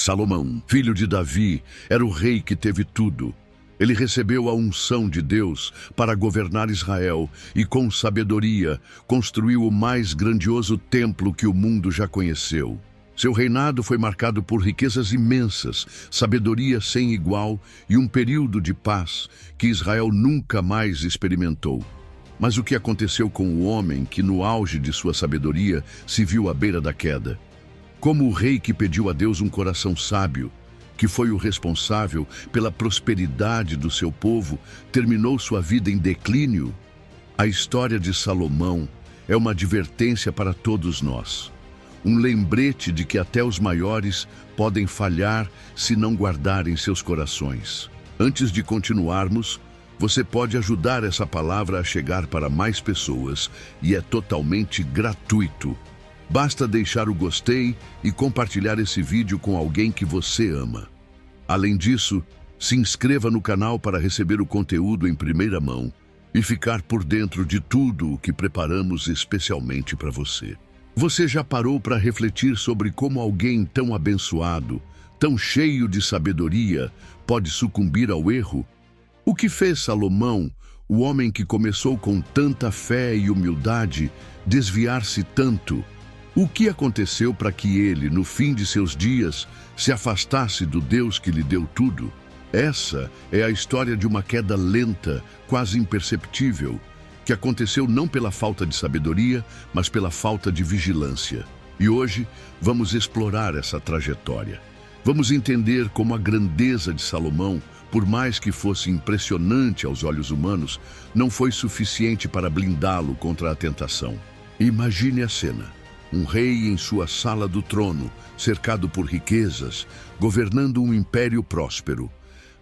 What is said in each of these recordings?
Salomão, filho de Davi, era o rei que teve tudo. Ele recebeu a unção de Deus para governar Israel e, com sabedoria, construiu o mais grandioso templo que o mundo já conheceu. Seu reinado foi marcado por riquezas imensas, sabedoria sem igual e um período de paz que Israel nunca mais experimentou. Mas o que aconteceu com o homem que, no auge de sua sabedoria, se viu à beira da queda? Como o rei que pediu a Deus um coração sábio, que foi o responsável pela prosperidade do seu povo, terminou sua vida em declínio? A história de Salomão é uma advertência para todos nós. Um lembrete de que até os maiores podem falhar se não guardarem seus corações. Antes de continuarmos, você pode ajudar essa palavra a chegar para mais pessoas e é totalmente gratuito. Basta deixar o gostei e compartilhar esse vídeo com alguém que você ama. Além disso, se inscreva no canal para receber o conteúdo em primeira mão e ficar por dentro de tudo o que preparamos especialmente para você. Você já parou para refletir sobre como alguém tão abençoado, tão cheio de sabedoria, pode sucumbir ao erro? O que fez Salomão, o homem que começou com tanta fé e humildade, desviar-se tanto? O que aconteceu para que ele, no fim de seus dias, se afastasse do Deus que lhe deu tudo? Essa é a história de uma queda lenta, quase imperceptível, que aconteceu não pela falta de sabedoria, mas pela falta de vigilância. E hoje vamos explorar essa trajetória. Vamos entender como a grandeza de Salomão, por mais que fosse impressionante aos olhos humanos, não foi suficiente para blindá-lo contra a tentação. Imagine a cena. Um rei em sua sala do trono, cercado por riquezas, governando um império próspero.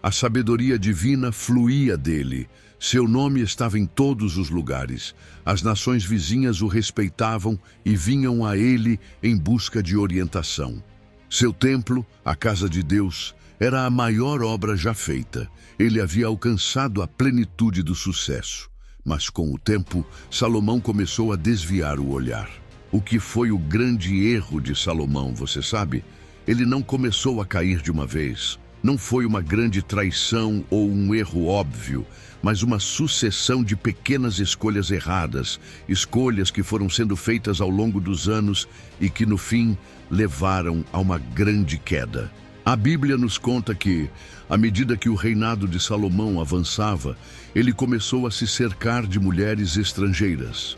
A sabedoria divina fluía dele. Seu nome estava em todos os lugares. As nações vizinhas o respeitavam e vinham a ele em busca de orientação. Seu templo, a casa de Deus, era a maior obra já feita. Ele havia alcançado a plenitude do sucesso. Mas com o tempo, Salomão começou a desviar o olhar. O que foi o grande erro de Salomão, você sabe? Ele não começou a cair de uma vez. Não foi uma grande traição ou um erro óbvio, mas uma sucessão de pequenas escolhas erradas, escolhas que foram sendo feitas ao longo dos anos e que, no fim, levaram a uma grande queda. A Bíblia nos conta que, à medida que o reinado de Salomão avançava, ele começou a se cercar de mulheres estrangeiras.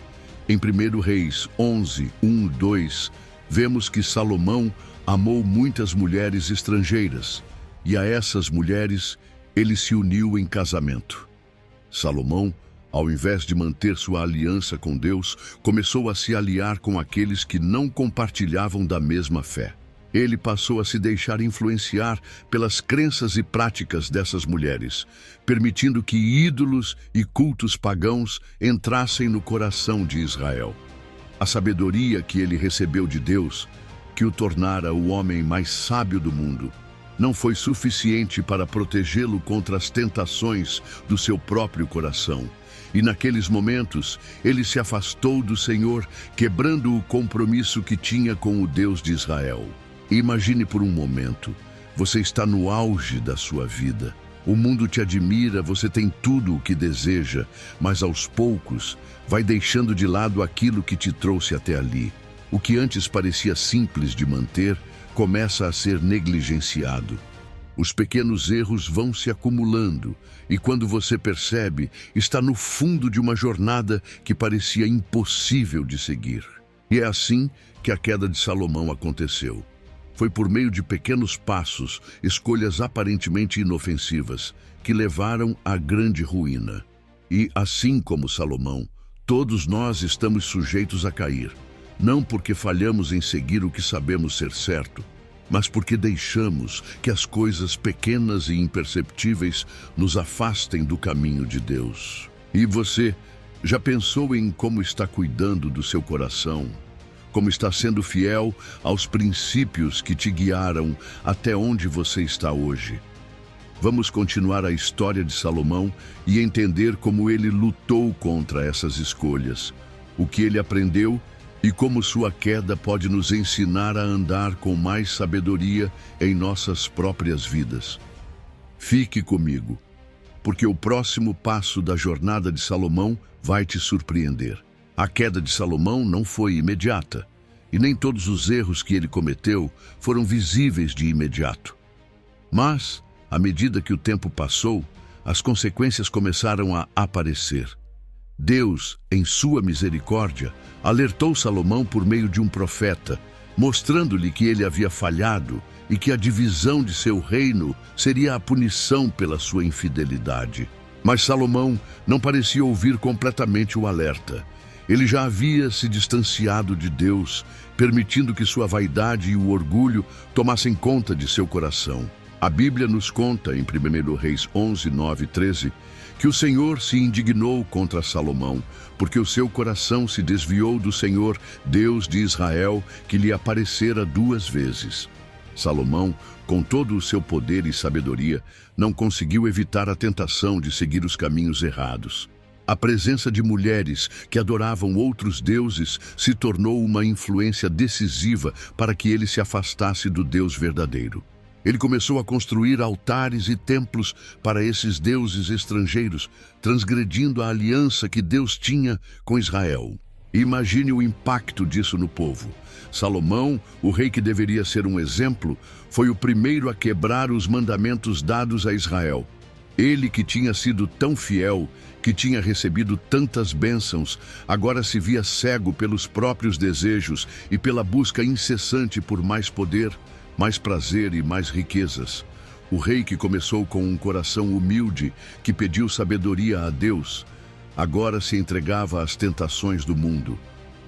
Em 1 Reis 11, 1, 2, vemos que Salomão amou muitas mulheres estrangeiras, e a essas mulheres ele se uniu em casamento. Salomão, ao invés de manter sua aliança com Deus, começou a se aliar com aqueles que não compartilhavam da mesma fé. Ele passou a se deixar influenciar pelas crenças e práticas dessas mulheres, permitindo que ídolos e cultos pagãos entrassem no coração de Israel. A sabedoria que ele recebeu de Deus, que o tornara o homem mais sábio do mundo, não foi suficiente para protegê-lo contra as tentações do seu próprio coração. E naqueles momentos, ele se afastou do Senhor, quebrando o compromisso que tinha com o Deus de Israel. Imagine por um momento, você está no auge da sua vida. O mundo te admira, você tem tudo o que deseja, mas aos poucos vai deixando de lado aquilo que te trouxe até ali. O que antes parecia simples de manter, começa a ser negligenciado. Os pequenos erros vão se acumulando e quando você percebe, está no fundo de uma jornada que parecia impossível de seguir. E é assim que a queda de Salomão aconteceu. Foi por meio de pequenos passos, escolhas aparentemente inofensivas, que levaram à grande ruína. E, assim como Salomão, todos nós estamos sujeitos a cair, não porque falhamos em seguir o que sabemos ser certo, mas porque deixamos que as coisas pequenas e imperceptíveis nos afastem do caminho de Deus. E você já pensou em como está cuidando do seu coração? Como está sendo fiel aos princípios que te guiaram até onde você está hoje? Vamos continuar a história de Salomão e entender como ele lutou contra essas escolhas, o que ele aprendeu e como sua queda pode nos ensinar a andar com mais sabedoria em nossas próprias vidas. Fique comigo, porque o próximo passo da jornada de Salomão vai te surpreender. A queda de Salomão não foi imediata, e nem todos os erros que ele cometeu foram visíveis de imediato. Mas, à medida que o tempo passou, as consequências começaram a aparecer. Deus, em sua misericórdia, alertou Salomão por meio de um profeta, mostrando-lhe que ele havia falhado e que a divisão de seu reino seria a punição pela sua infidelidade. Mas Salomão não parecia ouvir completamente o alerta. Ele já havia se distanciado de Deus, permitindo que sua vaidade e o orgulho tomassem conta de seu coração. A Bíblia nos conta, em 1 Reis 11, 9 e 13, que o Senhor se indignou contra Salomão, porque o seu coração se desviou do Senhor, Deus de Israel, que lhe aparecera 2 vezes. Salomão, com todo o seu poder e sabedoria, não conseguiu evitar a tentação de seguir os caminhos errados. A presença de mulheres que adoravam outros deuses se tornou uma influência decisiva para que ele se afastasse do Deus verdadeiro. Ele começou a construir altares e templos para esses deuses estrangeiros, transgredindo a aliança que Deus tinha com Israel. Imagine o impacto disso no povo. Salomão, o rei que deveria ser um exemplo, foi o primeiro a quebrar os mandamentos dados a Israel. Ele, que tinha sido tão fiel, que tinha recebido tantas bênçãos, agora se via cego pelos próprios desejos e pela busca incessante por mais poder, mais prazer e mais riquezas. O rei que começou com um coração humilde, que pediu sabedoria a Deus, agora se entregava às tentações do mundo.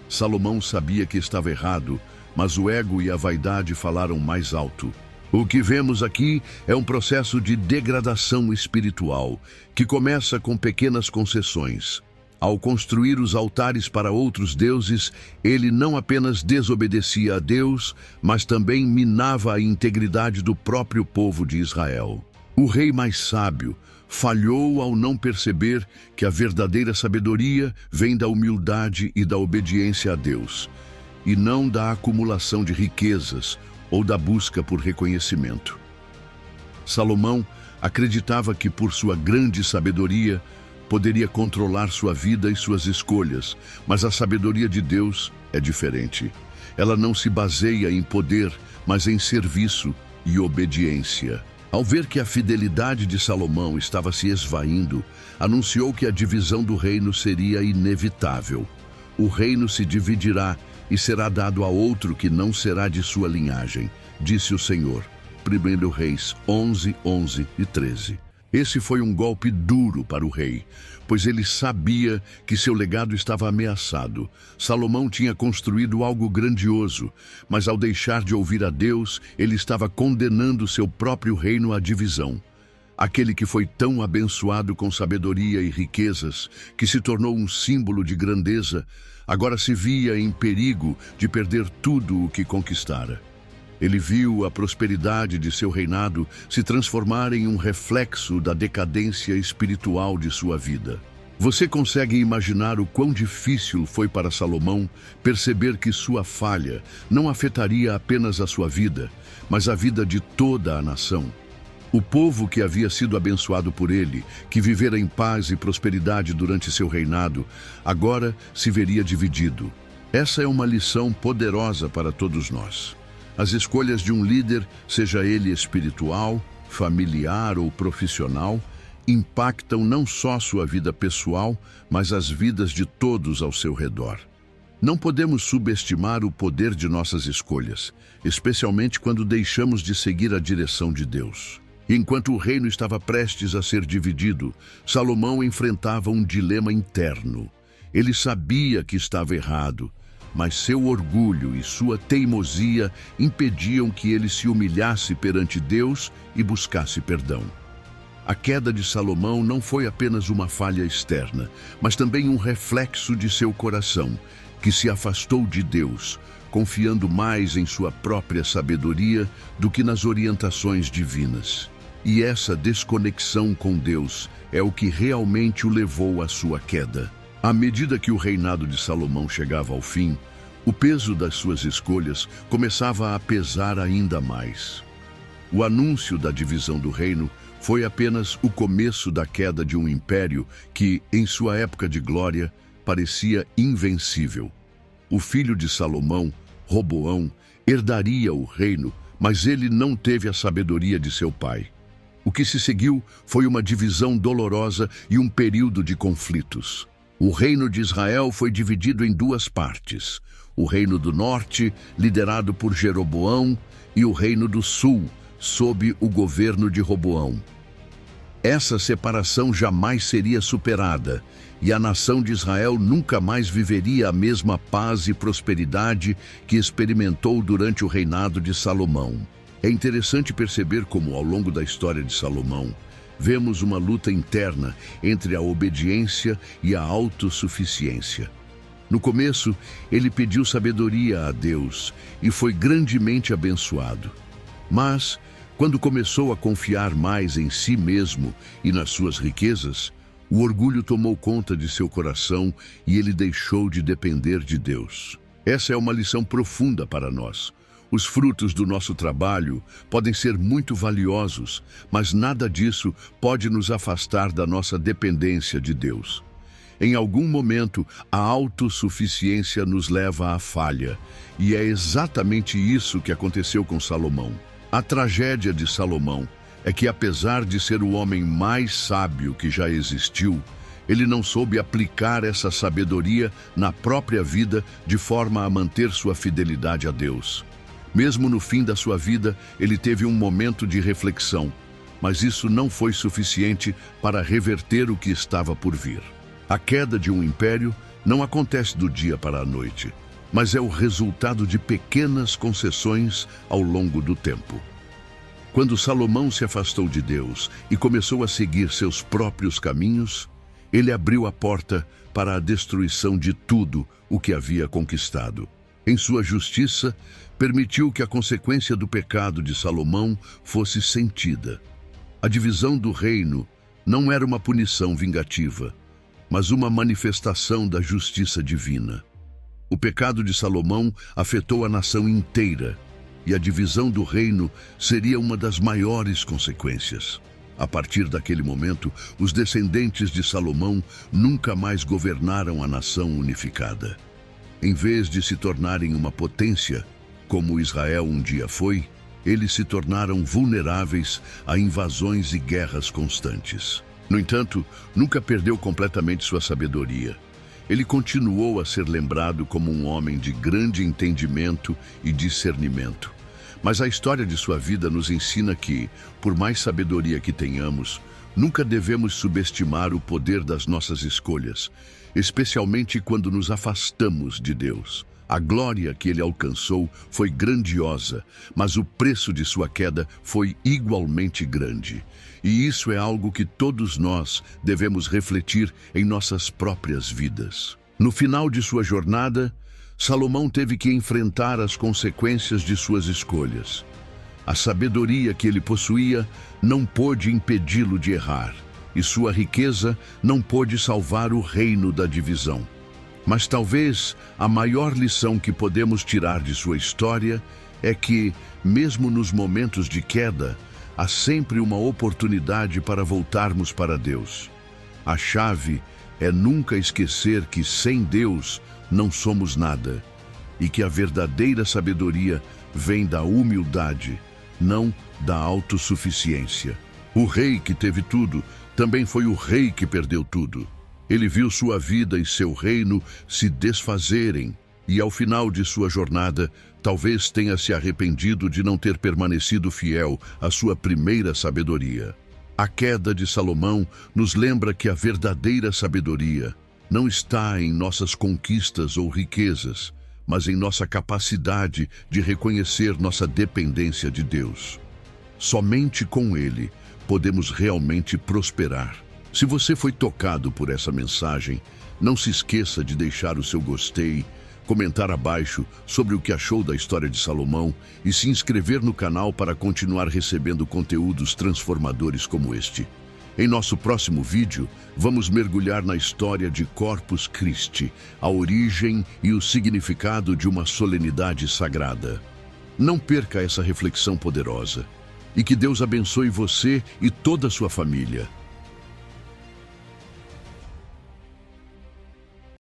Salomão sabia que estava errado, mas o ego e a vaidade falaram mais alto. O que vemos aqui é um processo de degradação espiritual, que começa com pequenas concessões. Ao construir os altares para outros deuses, ele não apenas desobedecia a Deus, mas também minava a integridade do próprio povo de Israel. O rei mais sábio falhou ao não perceber que a verdadeira sabedoria vem da humildade e da obediência a Deus, e não da acumulação de riquezas ou da busca por reconhecimento. Salomão acreditava que, por sua grande sabedoria, poderia controlar sua vida e suas escolhas, mas a sabedoria de Deus é diferente. Ela não se baseia em poder, mas em serviço e obediência. Ao ver que a fidelidade de Salomão estava se esvaindo, anunciou que a divisão do reino seria inevitável. O reino se dividirá e será dado a outro que não será de sua linhagem, disse o Senhor. 1 Reis 11, 11 e 13. Esse foi um golpe duro para o rei, pois ele sabia que seu legado estava ameaçado. Salomão tinha construído algo grandioso, mas ao deixar de ouvir a Deus, ele estava condenando seu próprio reino à divisão. Aquele que foi tão abençoado com sabedoria e riquezas, que se tornou um símbolo de grandeza, agora se via em perigo de perder tudo o que conquistara. Ele viu a prosperidade de seu reinado se transformar em um reflexo da decadência espiritual de sua vida. Você consegue imaginar o quão difícil foi para Salomão perceber que sua falha não afetaria apenas a sua vida, mas a vida de toda a nação? O povo que havia sido abençoado por ele, que vivera em paz e prosperidade durante seu reinado, agora se veria dividido. Essa é uma lição poderosa para todos nós. As escolhas de um líder, seja ele espiritual, familiar ou profissional, impactam não só sua vida pessoal, mas as vidas de todos ao seu redor. Não podemos subestimar o poder de nossas escolhas, especialmente quando deixamos de seguir a direção de Deus. Enquanto o reino estava prestes a ser dividido, Salomão enfrentava um dilema interno. Ele sabia que estava errado, mas seu orgulho e sua teimosia impediam que ele se humilhasse perante Deus e buscasse perdão. A queda de Salomão não foi apenas uma falha externa, mas também um reflexo de seu coração, que se afastou de Deus, confiando mais em sua própria sabedoria do que nas orientações divinas. E essa desconexão com Deus é o que realmente o levou à sua queda. À medida que o reinado de Salomão chegava ao fim, O peso das suas escolhas começava a pesar ainda mais. O anúncio da divisão do reino foi apenas o começo da queda de um império que, em sua época de glória, parecia invencível. O filho de Salomão, Roboão, herdaria o reino, mas ele não teve a sabedoria de seu pai. O que se seguiu foi uma divisão dolorosa e um período de conflitos. O reino de Israel foi dividido em duas partes: o reino do norte, liderado por Jeroboão, e o reino do sul, sob o governo de Roboão. Essa separação jamais seria superada, e a nação de Israel nunca mais viveria a mesma paz e prosperidade que experimentou durante o reinado de Salomão. É interessante perceber como, ao longo da história de Salomão, vemos uma luta interna entre a obediência e a autossuficiência. No começo, ele pediu sabedoria a Deus e foi grandemente abençoado. Mas, quando começou a confiar mais em si mesmo e nas suas riquezas, o orgulho tomou conta de seu coração e ele deixou de depender de Deus. Essa é uma lição profunda para nós. Os frutos do nosso trabalho podem ser muito valiosos, mas nada disso pode nos afastar da nossa dependência de Deus. Em algum momento, a autossuficiência nos leva à falha, e é exatamente isso que aconteceu com Salomão. A tragédia de Salomão é que, apesar de ser o homem mais sábio que já existiu, ele não soube aplicar essa sabedoria na própria vida de forma a manter sua fidelidade a Deus. Mesmo no fim da sua vida, ele teve um momento de reflexão, mas isso não foi suficiente para reverter o que estava por vir. A queda de um império não acontece do dia para a noite, mas é o resultado de pequenas concessões ao longo do tempo. Quando Salomão se afastou de Deus e começou a seguir seus próprios caminhos, ele abriu a porta para a destruição de tudo o que havia conquistado. Em sua justiça, permitiu que a consequência do pecado de Salomão fosse sentida. A divisão do reino não era uma punição vingativa, mas uma manifestação da justiça divina. O pecado de Salomão afetou a nação inteira, e a divisão do reino seria uma das maiores consequências. A partir daquele momento, os descendentes de Salomão nunca mais governaram a nação unificada. Em vez de se tornarem uma potência, como Israel um dia foi, eles se tornaram vulneráveis a invasões e guerras constantes. No entanto, nunca perdeu completamente sua sabedoria. Ele continuou a ser lembrado como um homem de grande entendimento e discernimento. Mas a história de sua vida nos ensina que, por mais sabedoria que tenhamos, nunca devemos subestimar o poder das nossas escolhas, especialmente quando nos afastamos de Deus. A glória que ele alcançou foi grandiosa, mas o preço de sua queda foi igualmente grande. E isso é algo que todos nós devemos refletir em nossas próprias vidas. No final de sua jornada, Salomão teve que enfrentar as consequências de suas escolhas. A sabedoria que ele possuía não pôde impedi-lo de errar, e sua riqueza não pôde salvar o reino da divisão. Mas talvez a maior lição que podemos tirar de sua história é que, mesmo nos momentos de queda, há sempre uma oportunidade para voltarmos para Deus. A chave é nunca esquecer que sem Deus não somos nada, e que a verdadeira sabedoria vem da humildade, não da autossuficiência. O rei que teve tudo também foi o rei que perdeu tudo. Ele viu sua vida e seu reino se desfazerem, e ao final de sua jornada, talvez tenha se arrependido de não ter permanecido fiel à sua primeira sabedoria. A queda de Salomão nos lembra que a verdadeira sabedoria não está em nossas conquistas ou riquezas, mas em nossa capacidade de reconhecer nossa dependência de Deus. Somente com Ele podemos realmente prosperar. Se você foi tocado por essa mensagem, não se esqueça de deixar o seu gostei, comentar abaixo sobre o que achou da história de Salomão e se inscrever no canal para continuar recebendo conteúdos transformadores como este. Em nosso próximo vídeo, vamos mergulhar na história de Corpus Christi, a origem e o significado de uma solenidade sagrada. Não perca essa reflexão poderosa. E que Deus abençoe você e toda a sua família.